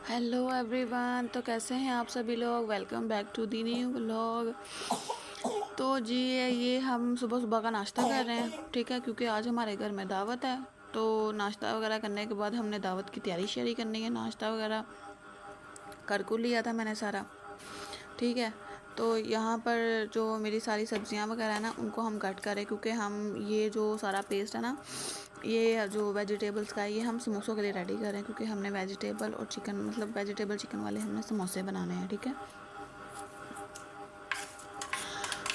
Hello everyone. तो कैसे हैं आप सभी लोग। Welcome back to the new vlog. तो जी ये हम सुबह सुबह का नाश्ता कर रहे हैं, ठीक है, क्योंकि आज हमारे घर में दावत है। तो नाश्ता वगैरह करने के बाद हमने दावत की तैयारी शेरी करनी है। नाश्ता वगैरह कर को लिया था मैंने सारा, ठीक है। तो यहाँ पर जो मेरी सारी सब्जियाँ वगैरह है ना, उनको हम कट करें, क्योंकि हम ये जो सारा पेस्ट है ना, ये जो वेजिटेबल्स का है, ये हम समोसों के लिए रेडी करें, क्योंकि हमने वेजिटेबल और चिकन, मतलब वेजिटेबल चिकन वाले हमने समोसे बनाने हैं, ठीक है।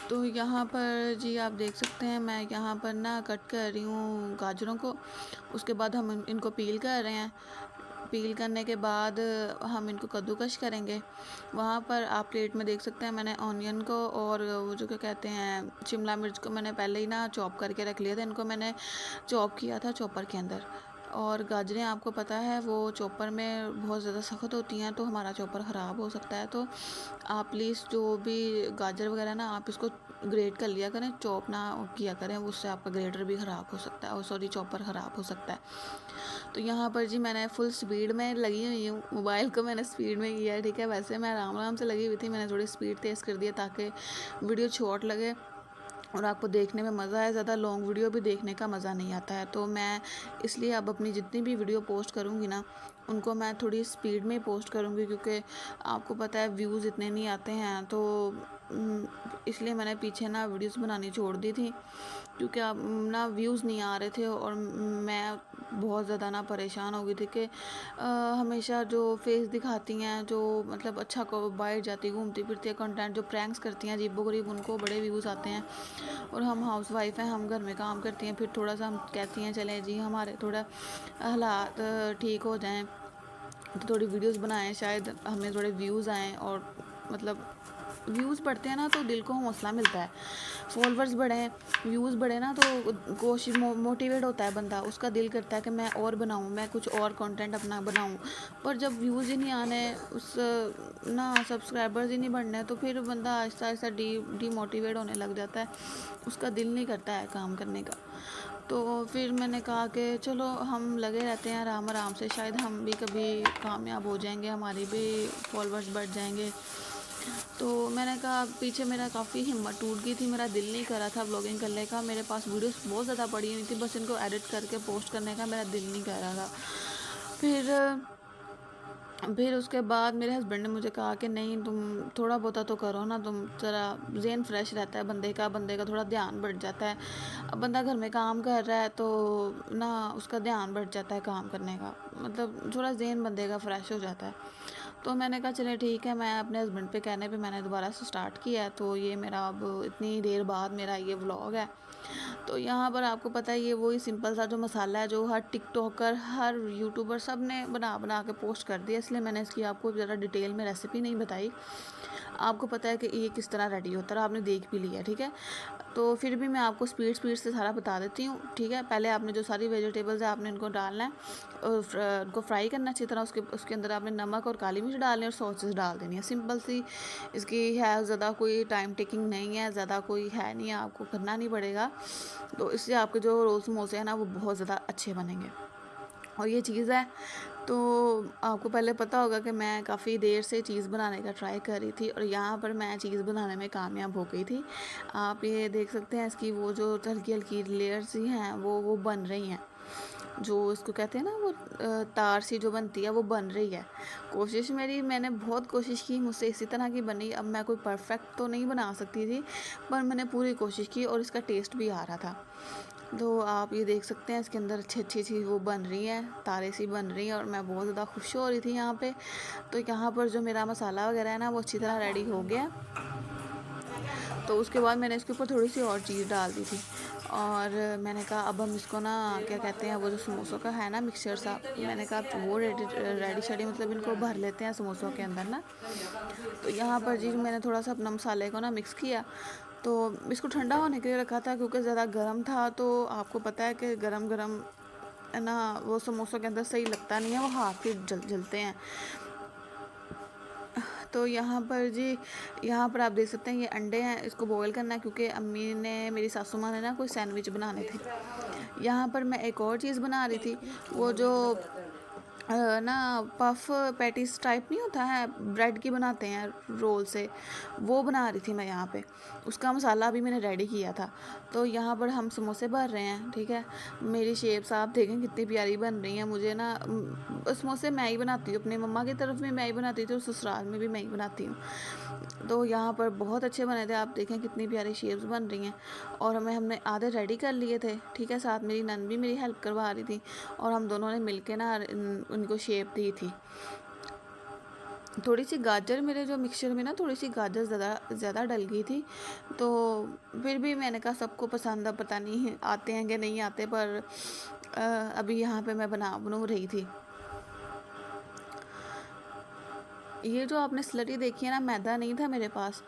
तो यहाँ पर जी आप देख सकते हैं, मैं यहाँ पर ना कट कर रही हूँ गाजरों को। उसके बाद हम इनको पील कर रहे हैं। पील करने के बाद हम इनको कद्दूकश करेंगे। वहाँ पर आप प्लेट में देख सकते हैं, मैंने ऑनियन को और वो जो क्या कहते हैं शिमला मिर्च को मैंने पहले ही ना चॉप करके रख लिया था। इनको मैंने चॉप किया था चॉपर के अंदर। और गाजरें आपको पता है वो चॉपर में बहुत ज़्यादा सख्त होती हैं, तो हमारा चॉपर ख़राब हो सकता है। तो आप प्लीज़ जो भी गाजर वगैरह ना, आप इसको ग्रेट कर लिया करें, चॉप ना किया करें, उससे आपका ग्रेटर भी ख़राब हो सकता है, और सॉरी चॉपर ख़राब हो सकता है। तो यहाँ पर जी मैंने फुल स्पीड में लगी हुई हूँ, मोबाइल को मैंने स्पीड में किया है, ठीक है। वैसे मैं आराम आराम से लगी हुई थी, मैंने थोड़ी स्पीड तेज़ कर दिया ताकि वीडियो शॉर्ट लगे और आपको देखने में मज़ा आए। ज़्यादा लॉन्ग वीडियो भी देखने का मज़ा नहीं आता है। तो मैं इसलिए अब अपनी जितनी भी वीडियो पोस्ट करूँगी ना, उनको मैं थोड़ी स्पीड में पोस्ट करूँगी, क्योंकि आपको पता है व्यूज़ इतने नहीं आते हैं। तो इसलिए मैंने पीछे ना वीडियोस बनानी छोड़ दी थी, क्योंकि अब ना व्यूज़ नहीं आ रहे थे, और मैं बहुत ज़्यादा ना परेशान हो गई थी कि हमेशा जो फेस दिखाती हैं, जो मतलब अच्छा को बाहर जाती घूमती फिरती है, कंटेंट जो प्रैंक्स करती हैं अजीबो गरीब, उनको बड़े व्यूज़ आते हैं। और हम हाउस वाइफ हैं, हम घर में काम करती हैं, फिर थोड़ा सा हम कहती हैं चलें जी हमारे थोड़ा हालात ठीक हो जाएं, तो थोड़ी वीडियोस बनाएं, शायद हमें थोड़े व्यूज़ आएँ। और मतलब व्यूज़ बढ़ते हैं ना तो दिल को हौसला मिलता है। फॉलोअर्स बढ़े, व्यूज़ बढ़े ना, तो कोशिश मोटिवेट होता है बंदा, उसका दिल करता है कि मैं और बनाऊँ, मैं कुछ और कंटेंट अपना बनाऊँ। पर जब व्यूज़ ही नहीं आने, उस ना सब्सक्राइबर्स ही नहीं बढ़ने, तो फिर बंदा आहिस्ता आहिस्ता डीमोटिवेट होने लग जाता है, उसका दिल नहीं करता है काम करने का। तो फिर मैंने कहा कि चलो हम लगे रहते हैं आराम आराम से, शायद हम भी कभी कामयाब हो जाएंगे, हमारी भी फॉलोअर्स बढ़ जाएंगे। तो मैंने कहा, पीछे मेरा काफ़ी हिम्मत टूट गई थी, मेरा दिल नहीं कर रहा था व्लॉगिंग करने का, मेरे पास वीडियोस बहुत ज़्यादा पड़ी हुई थी, बस इनको एडिट करके पोस्ट करने का मेरा दिल नहीं कर रहा था। फिर उसके बाद मेरे हस्बैंड ने मुझे कहा कि नहीं तुम थोड़ा बहुता तो करो ना, तुम ज़रा ज़हन फ्रेश रहता है बंदे का थोड़ा ध्यान बढ़ जाता है। अब बंदा घर में काम कर रहा है तो ना उसका ध्यान बढ़ जाता है काम करने का, मतलब थोड़ा ज़हन बंदे का फ्रेश हो जाता है। तो मैंने कहा चले ठीक है, मैं अपने हस्बैंड पे कहने पे मैंने दोबारा से स्टार्ट किया है। तो ये मेरा अब इतनी देर बाद मेरा ये व्लॉग है। तो यहाँ पर आपको पता है ये वही सिंपल सा जो मसाला है जो हर टिकटॉकर हर यूट्यूबर सब ने बना बना के पोस्ट कर दिया, इसलिए मैंने इसकी आपको ज़रा डिटेल में रेसिपी नहीं बताई। आपको पता है कि ये किस तरह रेडी होता है, आपने देख भी लिया, ठीक है। तो फिर भी मैं आपको स्पीड स्पीड से सारा बता देती हूँ, ठीक है। पहले आपने जो सारी वेजिटेबल्स है आपने इनको डालना है और उनको फ्राई करना अच्छी तरह। उसके अंदर आपने नमक और काली मिर्च डालनी है और सॉसेस डाल देनी है। सिंपल सी इसकी है, ज़्यादा कोई टाइम टेकिंग नहीं है, ज़्यादा कोई है नहीं है, आपको करना नहीं पड़ेगा। तो इससे आपके जो रोल समोसे हैं ना वो बहुत ज़्यादा अच्छे बनेंगे। और ये चीज़ है, तो आपको पहले पता होगा कि मैं काफ़ी देर से चीज़ बनाने का ट्राई कर रही थी, और यहाँ पर मैं चीज़ बनाने में कामयाब हो गई थी। आप ये देख सकते हैं इसकी वो जो हल्की हल्की लेयर्स ही हैं वो बन रही हैं, जो इसको कहते हैं ना वो तार सी जो बनती है वो बन रही है। कोशिश मेरी, मैंने बहुत कोशिश की, मुझसे इसी तरह की बनी। अब मैं कोई परफेक्ट तो नहीं बना सकती थी, पर मैंने पूरी कोशिश की और इसका टेस्ट भी आ रहा था। तो आप ये देख सकते हैं इसके अंदर अच्छी अच्छी चीज़ वो बन रही है, तारे सी बन रही हैं, और मैं बहुत ज़्यादा खुश हो रही थी यहाँ पे। तो यहाँ पर जो मेरा मसाला वगैरह है ना वो अच्छी तरह रेडी हो गया। तो उसके बाद मैंने इसके ऊपर थोड़ी सी और चीज़ डाल दी थी, और मैंने कहा अब हम इसको ना क्या कहते हैं वो जो समोसों का है ना मिक्सचर सा, मैंने कहा अब वो रेडी रेडी शेडी, मतलब इनको भर लेते हैं समोसों के अंदर ना। तो यहाँ पर जी मैंने थोड़ा सा अपना मसाले को ना मिक्स किया। तो इसको ठंडा होने के लिए रखा था, क्योंकि ज़्यादा गर्म था, तो आपको पता है कि गरम गरम है ना वो समोसों के अंदर सही लगता नहीं है, वो हाथ भी जलते हैं। तो यहाँ पर जी, यहाँ पर आप देख सकते हैं ये अंडे हैं, इसको बॉईल करना है, क्योंकि अम्मी ने मेरी सासू माँ ने ना कोई सैंडविच बनाने थे। यहाँ पर मैं एक और चीज़ बना रही थी, वो जो ना पफ पैटीज टाइप नहीं होता है, ब्रेड की बनाते हैं रोल से, वो बना रही थी मैं यहाँ पे। उसका मसाला अभी मैंने रेडी किया था। तो यहाँ पर हम समोसे भर रहे हैं, ठीक है। मेरी शेप्स आप देखें कितनी प्यारी बन रही हैं। मुझे ना समोसे मैं ही बनाती हूँ, अपनी मम्मा की तरफ भी मैं ही बनाती थी और ससुराल में भी मैं ही बनाती हूँ। तो यहाँ पर बहुत अच्छे बने थे, आप देखें कितनी प्यारी शेप्स बन रही हैं। और हमने आधे रेडी कर लिए थे, ठीक है। साथ मेरी नन भी मेरी हेल्प करवा रही थी और हम दोनों ने मिलके ना उनको शेप दी थी। थोड़ी सी गाजर मेरे जो मिक्सचर में ना थोड़ी सी गाजर ज़्यादा डल गई थी, तो फिर भी मैंने कहा सबको पसंद, अब पता नहीं आते हैं कि नहीं आते, पर अभी यहाँ पे मैं बनू रही थी। ये जो आपने स्लरी देखी है ना, मैदा नहीं था मेरे पास,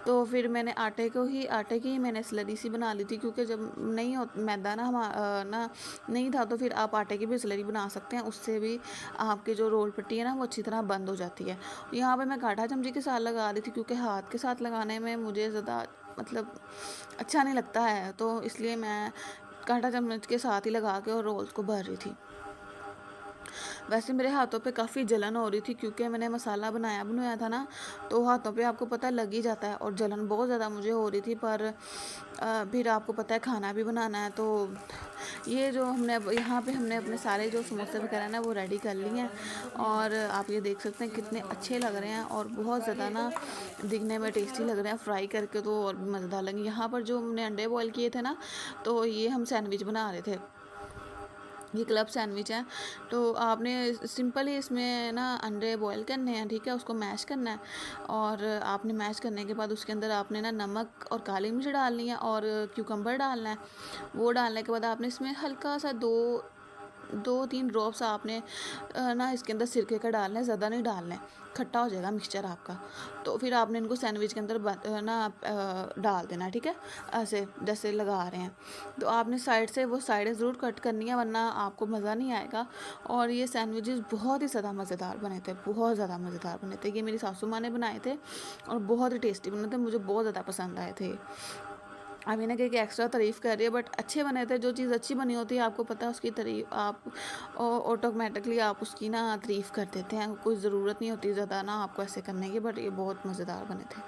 तो फिर मैंने आटे की ही मैंने स्लरी सी बना ली थी, क्योंकि जब नहीं हो मैदा ना नहीं था, तो फिर आप आटे की भी स्लरी बना सकते हैं। उससे भी आपकी जो रोल पट्टी है ना वो अच्छी तरह बंद हो जाती है। यहाँ पे मैं कांटा चमची के साथ लगा रही थी, क्योंकि हाथ के साथ लगाने में मुझे ज़्यादा मतलब अच्छा नहीं लगता है, तो इसलिए मैं कांटा चम्मच के साथ ही लगा के और रोल्स को भर रही थी। वैसे मेरे हाथों पे काफ़ी जलन हो रही थी, क्योंकि मैंने मसाला बनाया था ना, तो हाथों पे आपको पता लग ही जाता है, और जलन बहुत ज़्यादा मुझे हो रही थी। पर फिर आपको पता है खाना भी बनाना है, तो ये जो यहाँ पे हमने अपने सारे जो समोसे वगैरह ना वो रेडी कर लिए हैं। और आप ये देख सकते हैं कितने अच्छे लग रहे हैं और बहुत ज़्यादा ना दिखने में टेस्टी लग रहे हैं। फ्राई करके तो और भी मज़ेदार लगे। यहाँ पर जो हमने अंडे बॉयल किए थे ना, तो ये हम सैंडविच बना रहे थे। ये क्लब सैंडविच है। तो आपने सिंपल ही इसमें ना अंडे बॉयल करने हैं, ठीक है। उसको मैश करना है, और आपने मैश करने के बाद उसके अंदर आपने ना नमक और काली मिर्च डालनी है और क्यूकम्बर डालना है। वो डालने के बाद आपने इसमें हल्का सा 2-3 ड्रॉप्स आपने ना इसके अंदर सिरके का डालना है, ज़्यादा नहीं डालना है, खट्टा हो जाएगा मिक्सचर आपका। तो फिर आपने इनको सैंडविच के अंदर डाल देना, ठीक है, ऐसे जैसे लगा रहे हैं। तो आपने साइड से वो साइडें ज़रूर कट करनी है, वरना आपको मज़ा नहीं आएगा। और ये सैंडविचेस बहुत ही ज़्यादा मज़ेदार बने थे, बहुत ज़्यादा मज़ेदार बने थे। ये मेरी सासू माँ ने बनाए थे और बहुत ही टेस्टी बने थे, मुझे बहुत ज़्यादा पसंद आए थे। अभी ना कि एक्स्ट्रा तारीफ़ कर रही है, बट अच्छे बने थे। जो चीज़ अच्छी बनी होती है आपको पता है उसकी तारीफ आप ऑटोमेटिकली आप उसकी ना तारीफ़ कर देते हैं। कोई ज़रूरत नहीं होती ज़्यादा ना आपको ऐसे करने की, बट ये बहुत मज़ेदार बने थे।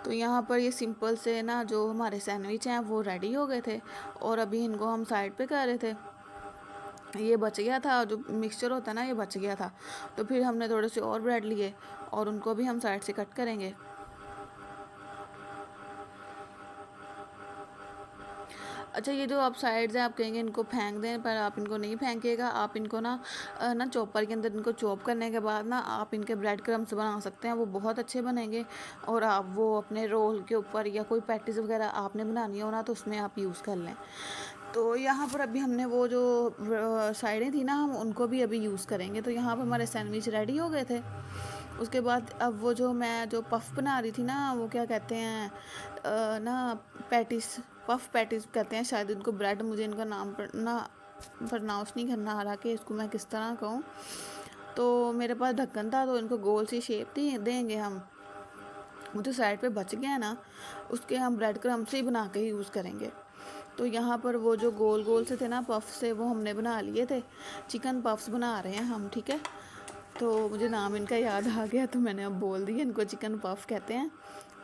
तो यहाँ पर ये सिंपल से ना जो हमारे सैंडविच हैं वो रेडी हो गए थे, और अभी इनको हम साइड पे कर रहे थे। ये बच गया था, जो मिक्सचर होता है ना ये बच गया था, तो फिर हमने थोड़े से और ब्रेड लिए और उनको भी हम साइड से कट करेंगे। अच्छा, ये जो आप साइड्स हैं आप कहेंगे इनको फेंक दें, पर आप इनको नहीं फेंकिएगा। आप इनको ना चॉपर के अंदर इनको चॉप करने के बाद ना आप इनके ब्रेड क्रम्स बना सकते हैं, वो बहुत अच्छे बनेंगे। और आप वो अपने रोल के ऊपर या कोई पैटीज वगैरह आपने बनानी हो ना, तो उसमें आप यूज़ कर लें। तो यहाँ पर अभी हमने वो जो साइडें थी ना हम उनको भी अभी यूज़ करेंगे। तो यहाँ पर हमारे सैंडविच रेडी हो गए थे। उसके बाद अब वो जो मैं जो पफ़ बना रही थी ना, वो क्या कहते हैं ना पैटिस, पफ़ पैटिस कहते हैं शायद इनको। ब्रेड मुझे इनका नाम ना प्रनाउंस नहीं करना आ रहा कि इसको मैं किस तरह कहूँ। तो मेरे पास ढक्कन था, तो इनको गोल सी शेप देंगे हम। वो जो साइड पे बच गया है ना, उसके हम ब्रेड क्रम्ब से ही बना के यूज़ करेंगे। तो यहाँ पर वो जो गोल गोल से थे ना पफ़ से, वो हमने बना लिए थे। चिकन पफ्स बना रहे हैं हम, ठीक है। तो मुझे नाम इनका याद आ गया, तो मैंने अब बोल दिया, इनको चिकन पफ कहते हैं।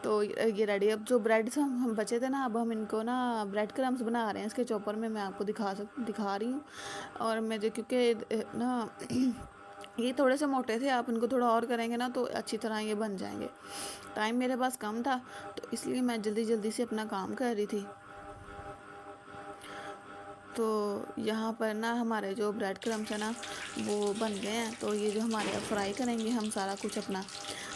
तो ये रेडी। अब जो ब्रेड से हम बचे थे ना, अब हम इनको ना ब्रेड क्रम्स बना रहे हैं। इसके चॉपर में मैं आपको दिखा रही हूँ। और मैं जो क्योंकि ना ये थोड़े से मोटे थे, आप इनको थोड़ा और करेंगे ना तो अच्छी तरह ये बन जाएंगे। टाइम मेरे पास कम था, तो इसलिए मैं जल्दी जल्दी से अपना काम कर रही थी। तो यहाँ पर ना हमारे जो ब्रेड क्रम्स है ना वो बन गए हैं। तो ये जो हमारे अब फ्राई करेंगे हम सारा कुछ अपना,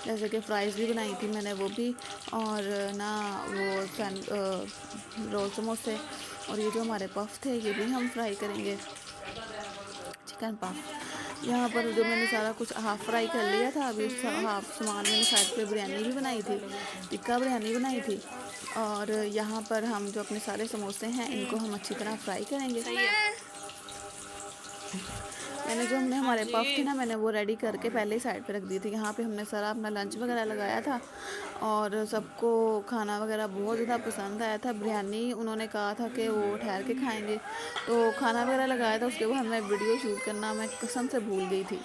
जैसे कि फ़्राइज़ भी बनाई थी मैंने वो भी, और ना वो रोल समोसे, और ये जो हमारे पफ थे ये भी हम फ्राई करेंगे, चिकन पफ। यहाँ पर जो मैंने सारा कुछ हाफ़ फ्राई कर लिया था, अभी हाफ़ सामान मैंने साइड पे बिरयानी भी बनाई थी, टिक्का बिरयानी बनाई थी। और यहाँ पर हम जो अपने सारे समोसे हैं इनको हम अच्छी तरह फ्राई करेंगे। मैंने जो हमने हाँ हमारे जी। पफ थे ना, मैंने वो रेडी करके पहले ही साइड पे रख दिए थे। यहाँ पे हमने सारा अपना लंच वगैरह लगाया था और सबको खाना वगैरह बहुत ज़्यादा पसंद आया था। बिरयानी उन्होंने कहा था कि वो ठहर के खाएंगे, तो खाना वगैरह लगाया था। उसके बाद मैं वीडियो शूट करना मैं कसम से भूल गई थी।